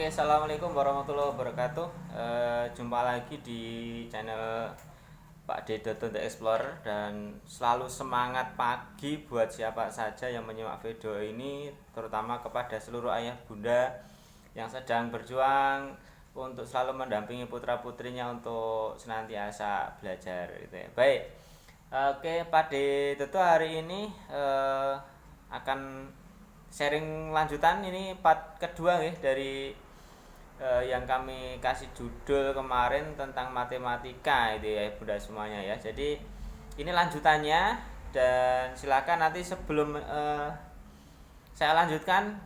Oke, assalamualaikum warahmatullahi wabarakatuh. Jumpa lagi di channel Pak D. The Explorer, dan selalu semangat pagi buat siapa saja yang menyimak video ini, terutama kepada seluruh ayah bunda yang sedang berjuang untuk selalu mendampingi putra putrinya untuk senantiasa belajar, gitu ya. Baik, oke Pak D. Tentu hari ini akan sharing lanjutan, ini part kedua ya dari yang kami kasih judul kemarin tentang matematika itu ya Bunda semuanya ya. Jadi ini lanjutannya, dan silakan nanti sebelum saya lanjutkan,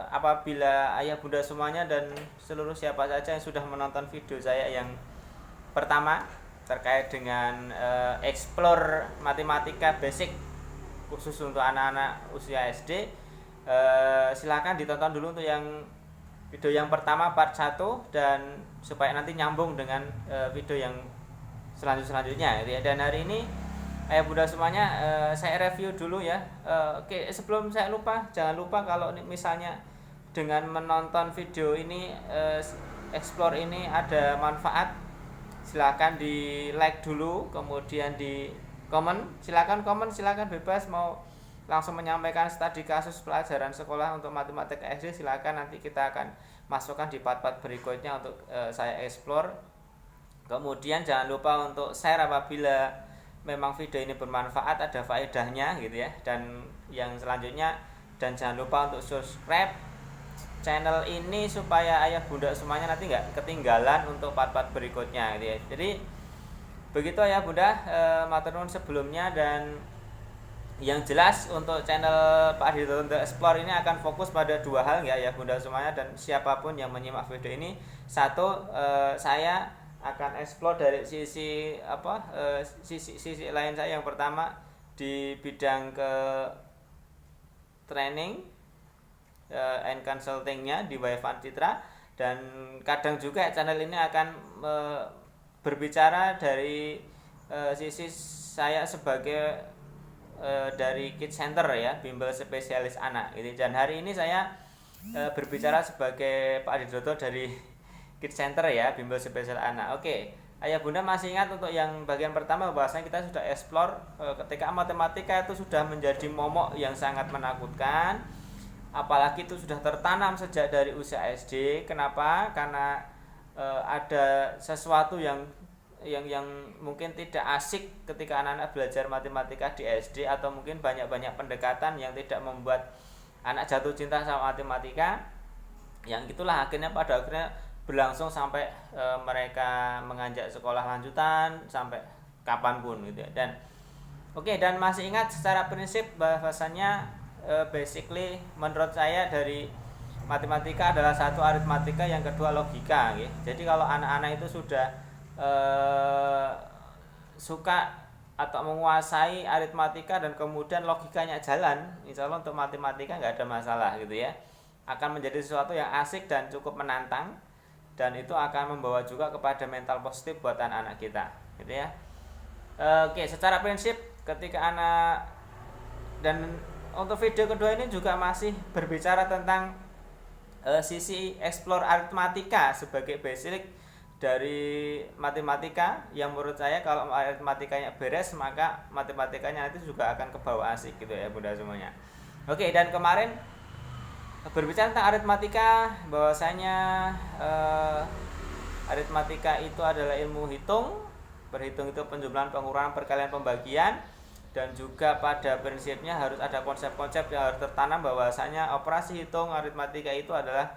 apabila ayah bunda semuanya dan seluruh siapa saja yang sudah menonton video saya yang pertama terkait dengan explore matematika basic khusus untuk anak-anak usia SD, silakan ditonton dulu untuk yang video yang pertama part 1, dan supaya nanti nyambung dengan video yang selanjutnya gitu ya. Dan hari ini ayah bunda semuanya, saya review dulu ya. Oke, sebelum saya lupa, jangan lupa kalau misalnya dengan menonton video ini, explore ini ada manfaat, silakan di like dulu, kemudian di silakan komen, silakan bebas mau langsung menyampaikan studi kasus pelajaran sekolah untuk matematika SD, silakan, nanti kita akan masukkan di part-part berikutnya untuk saya explore. Kemudian jangan lupa untuk share apabila memang video ini bermanfaat, ada faedahnya gitu ya. Dan yang selanjutnya, dan jangan lupa untuk subscribe channel ini supaya ayah bunda semuanya nanti nggak ketinggalan untuk part-part berikutnya gitu ya. Jadi begitu ya bunda, matur nuwun sebelumnya. Dan yang jelas untuk channel Pak Adi The Explore ini akan fokus pada dua hal ya bunda semuanya, dan siapapun yang menyimak video ini. Satu, saya akan explore dari sisi sisi lain saya. Yang pertama di bidang ke training and consultingnya di Waifan Citra, dan kadang juga channel ini akan berbicara dari sisi saya sebagai dari Kids Center ya, bimbel spesialis anak gitu. Dan hari ini saya berbicara sebagai Pak Adidoto dari Kids Center ya, bimbel spesial anak. Oke, ayah bunda masih ingat untuk yang bagian pertama bahwasanya kita sudah explore ketika matematika itu sudah menjadi momok yang sangat menakutkan, apalagi itu sudah tertanam sejak dari usia SD. Kenapa? Karena ada sesuatu yang mungkin tidak asik ketika anak-anak belajar matematika di SD, atau mungkin banyak-banyak pendekatan yang tidak membuat anak jatuh cinta sama matematika, yang itulah pada akhirnya berlangsung sampai mereka menganjak sekolah lanjutan sampai kapanpun gitu ya. Dan dan masih ingat secara prinsip bahwasanya basically menurut saya dari matematika adalah satu aritmatika, yang kedua logika gitu. Jadi kalau anak-anak itu sudah suka atau menguasai aritmatika dan kemudian logikanya jalan, insya Allah untuk matematika nggak ada masalah gitu ya. Akan menjadi sesuatu yang asik dan cukup menantang, dan itu akan membawa juga kepada mental positif buat anak-anak kita gitu ya. Oke, secara prinsip ketika anak, dan untuk video kedua ini juga masih berbicara tentang sisi explore aritmatika sebagai basic dari matematika, yang menurut saya kalau matematikanya beres maka matematikanya nanti juga akan kebawa asik gitu ya bunda semuanya. Oke, dan kemarin berbicara tentang aritmatika, bahwasanya aritmatika itu adalah ilmu hitung. Berhitung itu penjumlahan, pengurangan, perkalian, pembagian, dan juga pada prinsipnya harus ada konsep-konsep yang harus tertanam, bahwasanya operasi hitung aritmatika itu adalah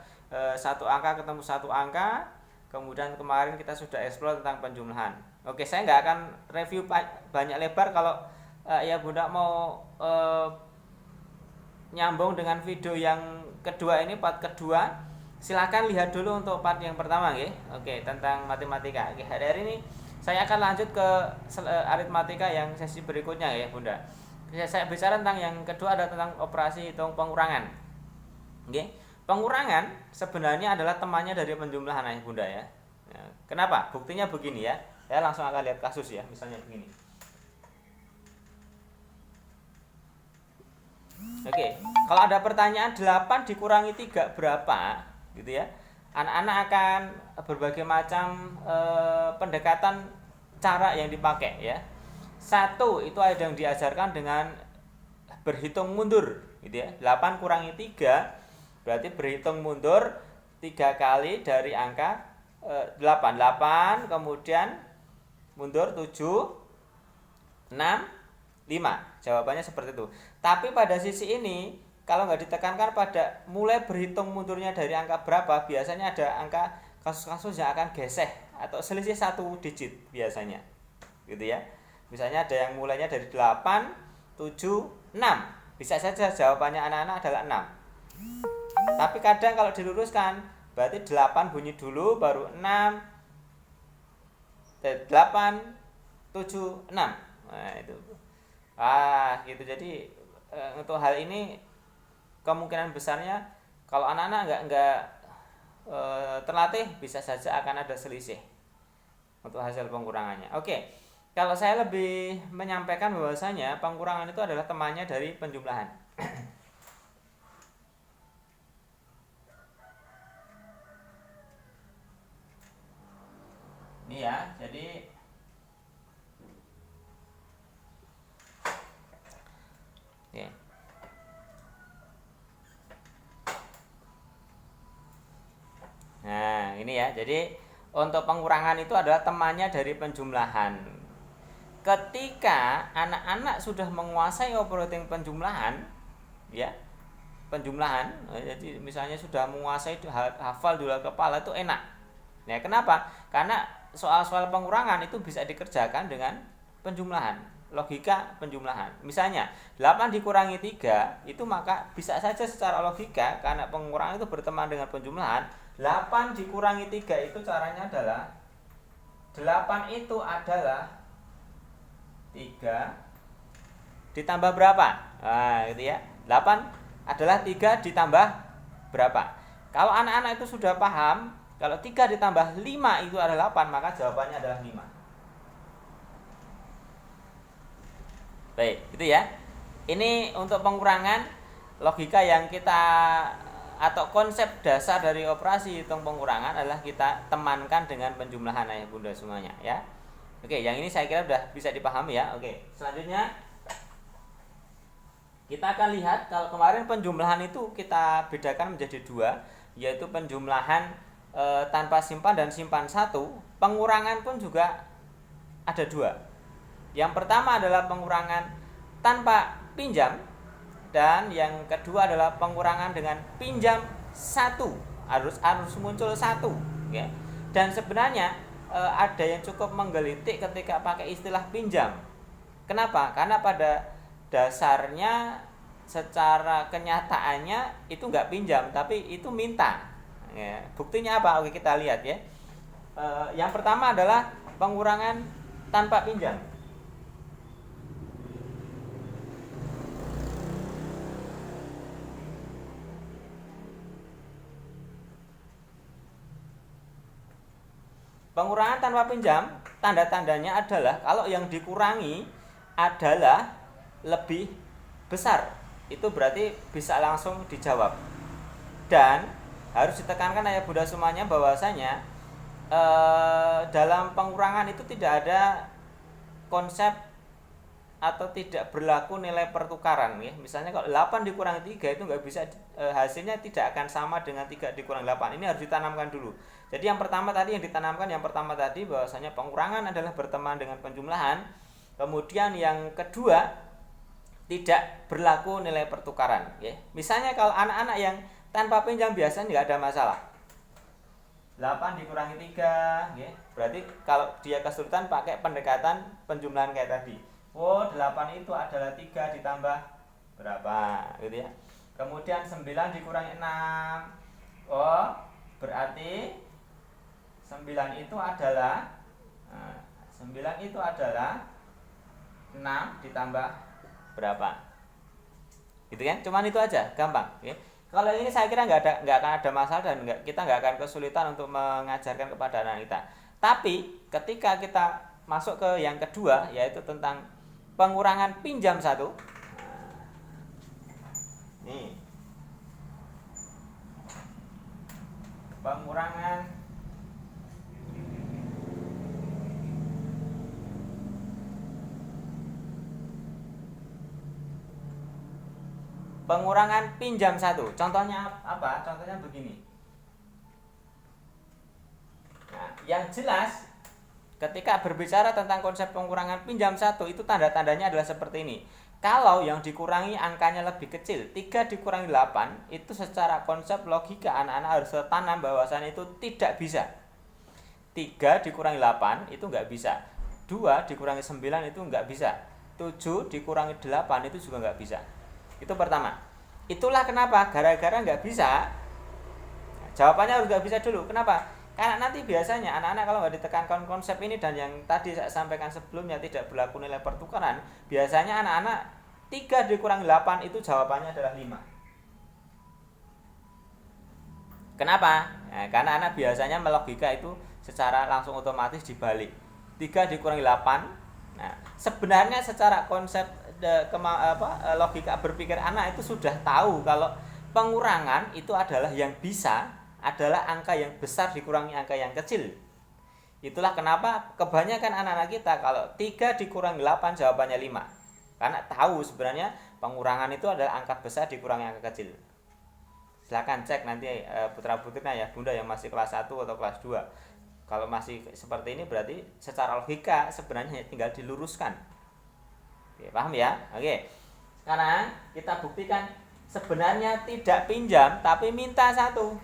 satu angka ketemu satu angka. Kemudian kemarin kita sudah explore tentang penjumlahan. Oke, saya nggak akan review banyak lebar. Kalau ya bunda mau nyambung dengan video yang kedua ini, part kedua, silakan lihat dulu untuk part yang pertama ya. Oke, tentang matematika. Oke, hari ini saya akan lanjut ke aritmatika yang sesi berikutnya ya bunda. Saya bicara tentang yang kedua, ada tentang operasi hitung pengurangan. Oke. Pengurangan sebenarnya adalah temannya dari penjumlahan ayah bunda ya. Kenapa? Buktinya begini ya. Saya langsung akan lihat kasus ya, misalnya begini. Oke, kalau ada pertanyaan 8 dikurangi 3 berapa gitu ya. anak-anak akan berbagai macam pendekatan cara yang dipakai ya. Satu, itu ada yang diajarkan dengan berhitung mundur gitu ya. 8 kurangi 3 berarti berhitung mundur 3 kali dari angka 8. 8 kemudian mundur 7 6 5. Jawabannya seperti itu. Tapi pada sisi ini kalau nggak ditekankan pada mulai berhitung mundurnya dari angka berapa, biasanya ada angka kasus-kasus yang akan geseh atau selisih 1 digit biasanya gitu ya. Misalnya ada yang mulainya dari 8, 7, 6. Bisa saja jawabannya anak-anak adalah 6. Tapi kadang kalau diluruskan berarti 8 bunyi dulu baru 6, 8, 7, 6. Nah, itu. Gitu. Jadi untuk hal ini kemungkinan besarnya kalau anak-anak enggak terlatih bisa saja akan ada selisih untuk hasil pengurangannya. Oke. Kalau saya lebih menyampaikan bahwasanya pengurangan itu adalah temannya dari penjumlahan. Ini ya, jadi oke. Nah, ini ya. Jadi untuk pengurangan itu adalah temannya dari penjumlahan. Ketika anak-anak sudah menguasai operating penjumlahan, ya, penjumlahan, jadi misalnya sudah menguasai hafal di luar kepala itu enak. Nah, kenapa? Karena soal-soal pengurangan itu bisa dikerjakan dengan penjumlahan, logika penjumlahan. Misalnya 8 dikurangi 3 itu maka bisa saja secara logika karena pengurangan itu berteman dengan penjumlahan. 8 dikurangi 3 itu caranya adalah 8 itu adalah 3 ditambah berapa? Nah, gitu ya. 8 adalah 3 ditambah berapa? Kalau anak-anak itu sudah paham, kalau 3 ditambah 5 itu adalah 8, maka jawabannya adalah 5. Baik, itu ya. Ini untuk pengurangan logika yang kita atau konsep dasar dari operasi hitung pengurangan adalah kita temankan dengan penjumlahan ayah bunda semuanya ya. Oke, yang ini saya kira sudah bisa dipahami ya. Oke, selanjutnya kita akan lihat kalau kemarin penjumlahan itu kita bedakan menjadi 2, yaitu penjumlahan tanpa simpan dan simpan 1. Pengurangan pun juga ada 2. Yang pertama adalah pengurangan tanpa pinjam dan yang kedua adalah pengurangan dengan pinjam 1. Harus muncul 1 ya. Dan sebenarnya ada yang cukup menggelitik ketika pakai istilah pinjam. Kenapa? Karena pada dasarnya secara kenyataannya itu nggak pinjam, tapi itu minta. Ya, buktinya apa? Oke, kita lihat ya. Yang pertama adalah pengurangan tanpa pinjam. Pengurangan tanpa pinjam, tanda-tandanya adalah kalau yang dikurangi adalah lebih besar. Itu berarti bisa langsung dijawab. Dan harus ditekankan ayah bunda semuanya bahwasanya dalam pengurangan itu tidak ada konsep atau tidak berlaku nilai pertukaran ya. Misalnya kalau 8 dikurangi 3 itu nggak bisa hasilnya tidak akan sama dengan 3 dikurangi 8. Ini harus ditanamkan dulu. Jadi yang pertama tadi bahwasanya pengurangan adalah berteman dengan penjumlahan. Kemudian yang kedua tidak berlaku nilai pertukaran ya. Misalnya kalau anak-anak yang tanpa pinjam biasanya nggak ada masalah. 8 dikurangi 3 ya. Berarti kalau dia kesulitan pakai pendekatan penjumlahan kayak tadi. 8 itu adalah 3 ditambah berapa gitu ya. Kemudian 9 dikurangi 6. Berarti 9 itu adalah 6 ditambah berapa? Gitu kan? Cuman itu aja, gampang ya. Kalau ini saya kira nggak akan ada masalah dan kita nggak akan kesulitan untuk mengajarkan kepada anak kita. Tapi ketika kita masuk ke yang kedua yaitu tentang pengurangan pinjam 1. Nih. pengurangan pinjam satu. Contohnya apa? Contohnya begini. Nah, yang jelas ketika berbicara tentang konsep pengurangan pinjam satu itu tanda-tandanya adalah seperti ini. Kalau yang dikurangi angkanya lebih kecil, 3 dikurangi 8, itu secara konsep logika anak-anak harus tanam bahwasannya itu tidak bisa. 3 dikurangi 8 itu nggak bisa. 2 dikurangi 9 itu nggak bisa. 7 dikurangi 8 itu juga nggak bisa. Itu pertama. Itulah kenapa gara-gara nggak bisa. Jawabannya harus nggak bisa dulu. Kenapa? Karena nanti biasanya anak-anak kalau nggak ditekankan konsep ini dan yang tadi saya sampaikan sebelumnya tidak berlaku nilai pertukaran, biasanya anak-anak 3 dikurangi 8 itu jawabannya adalah 5. Kenapa? Nah, karena anak biasanya melogika itu secara langsung otomatis dibalik. 3 dikurangi 8. Nah, sebenarnya secara konsep logika berpikir anak itu sudah tahu kalau pengurangan itu adalah yang bisa adalah angka yang besar dikurangi angka yang kecil. Itulah kenapa kebanyakan anak-anak kita kalau 3 dikurangi 8 jawabannya 5. Karena tahu sebenarnya pengurangan itu adalah angka besar dikurangi angka kecil. Silakan cek nanti putra-putrinya ya, Bunda yang masih kelas 1 atau kelas 2. Kalau masih seperti ini berarti secara logika sebenarnya tinggal diluruskan. Oke, paham ya? Oke. Sekarang kita buktikan sebenarnya tidak pinjam tapi minta satu.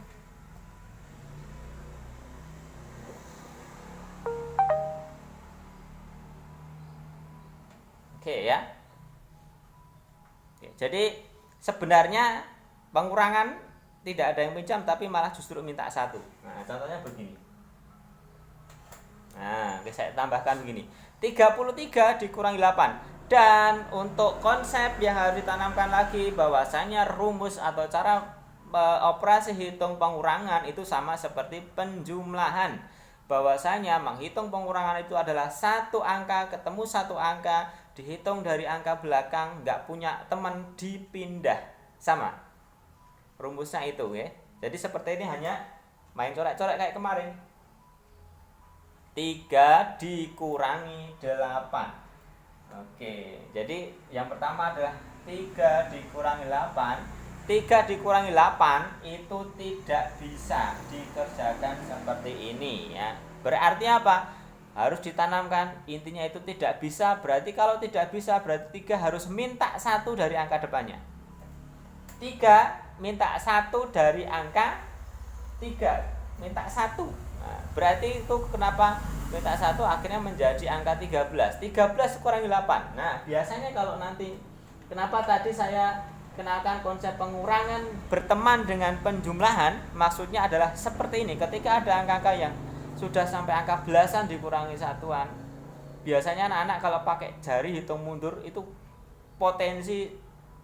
Oke ya. Oke, jadi sebenarnya pengurangan tidak ada yang pinjam tapi malah justru minta satu. Nah, contohnya begini. Nah, saya tambahkan begini. 33 dikurangi 8. Dan untuk konsep yang harus ditanamkan lagi bahwasanya rumus atau cara operasi hitung pengurangan itu sama seperti penjumlahan. Bahwasanya menghitung pengurangan itu adalah satu angka ketemu satu angka, dihitung dari angka belakang, nggak punya teman dipindah, sama rumusnya itu ya. Jadi seperti ini hanya main coret-coret kayak kemarin. 3 dikurangi 8. Oke, jadi yang pertama adalah 3 dikurangi 8. 3 dikurangi 8 itu tidak bisa dikerjakan seperti ini ya. Berarti apa? Harus ditanamkan, intinya itu tidak bisa. Berarti kalau tidak bisa berarti 3 harus minta 1 dari angka depannya. 3 minta 1 dari angka 3, minta 1. Nah, berarti itu kenapa minta 1 akhirnya menjadi angka 13. 13 kurangi 8. Nah, biasanya kalau nanti kenapa tadi saya kenalkan konsep pengurangan berteman dengan penjumlahan, maksudnya adalah seperti ini. Ketika ada angka-angka yang sudah sampai angka belasan dikurangi satuan, biasanya anak-anak kalau pakai jari hitung mundur itu potensi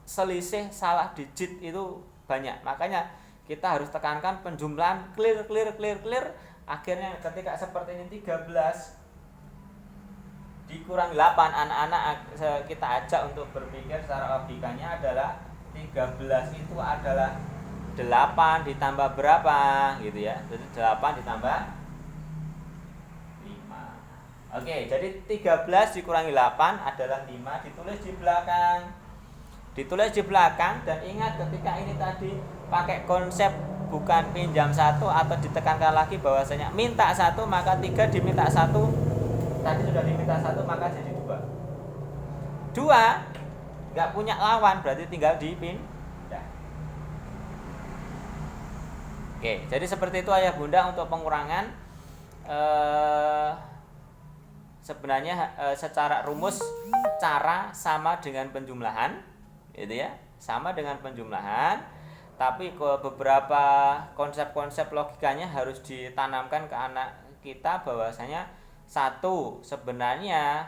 selisih salah digit itu banyak. Makanya kita harus tekankan penjumlahan clear. Akhirnya ketika seperti ini 13 dikurangi 8, anak-anak kita ajak untuk berpikir secara logikanya adalah 13 itu adalah 8 ditambah berapa gitu ya. Jadi 8 ditambah 5. Oke, jadi 13 dikurangi 8 adalah 5, ditulis di belakang. Ditulis di belakang dan ingat ketika ini tadi pakai konsep bukan pinjam 1 atau ditekankan lagi bahwasanya minta 1, maka 3 diminta 1. Tadi sudah diminta 1 maka jadi 2. 2 nggak punya lawan berarti tinggal dipindah. Oke, jadi seperti itu ayah bunda untuk pengurangan. Sebenarnya secara rumus cara sama dengan penjumlahan, gitu ya, sama dengan penjumlahan. Tapi ke beberapa konsep-konsep logikanya harus ditanamkan ke anak kita bahwasanya satu sebenarnya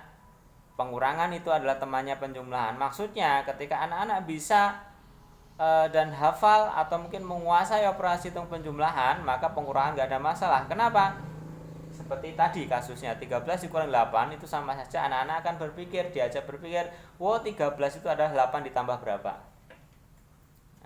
pengurangan itu adalah temannya penjumlahan. Maksudnya ketika anak-anak bisa dan hafal atau mungkin menguasai operasi hitung penjumlahan, maka pengurangan nggak ada masalah. Kenapa? Seperti tadi kasusnya 13 dikurangi 8 itu sama saja anak-anak akan berpikir, diajak berpikir, wow 13 itu adalah 8 ditambah berapa.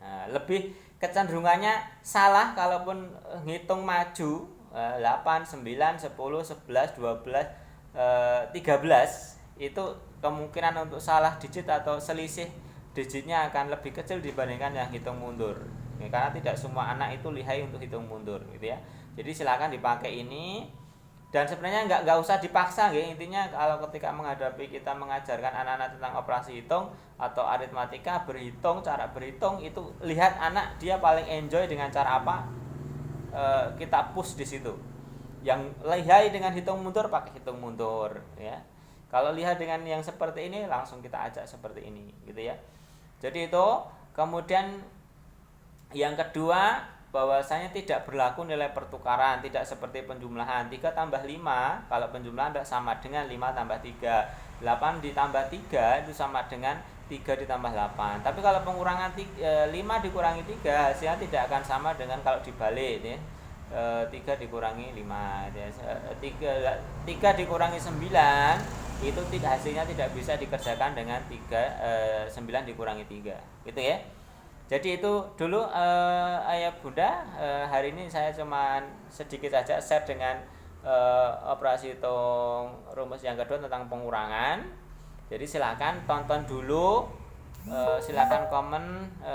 Nah, lebih kecenderungannya salah kalaupun ngitung maju 8, 9, 10, 11, 12, 13 itu kemungkinan untuk salah digit atau selisih digitnya akan lebih kecil dibandingkan yang hitung mundur. Ya, karena tidak semua anak itu lihai untuk hitung mundur gitu ya. Jadi silakan dipakai ini. Dan sebenarnya nggak usah dipaksa gitu. Intinya kalau ketika menghadapi kita mengajarkan anak-anak tentang operasi hitung atau aritmatika, berhitung, cara berhitung itu lihat anak dia paling enjoy dengan cara apa, kita push di situ. Yang lihai dengan hitung mundur pakai hitung mundur ya. Kalau lihat dengan yang seperti ini langsung kita ajak seperti ini gitu ya. Jadi itu. Kemudian yang kedua, bahwasanya tidak berlaku nilai pertukaran, tidak seperti penjumlahan 3 tambah 5, kalau penjumlahan tidak sama dengan 5 tambah 3, 8 ditambah 3 itu sama dengan 3 ditambah 8. Tapi kalau pengurangan 5 dikurangi 3 hasilnya tidak akan sama dengan kalau dibalik ya. 3 dikurangi 5 ya. 3 dikurangi 9 itu hasilnya tidak bisa dikerjakan dengan 9 dikurangi 3 gitu ya. Jadi itu dulu ayah bunda, hari ini saya cuma sedikit saja share dengan operasi hitung rumus yang kedua tentang pengurangan. Jadi silakan tonton dulu, silakan komen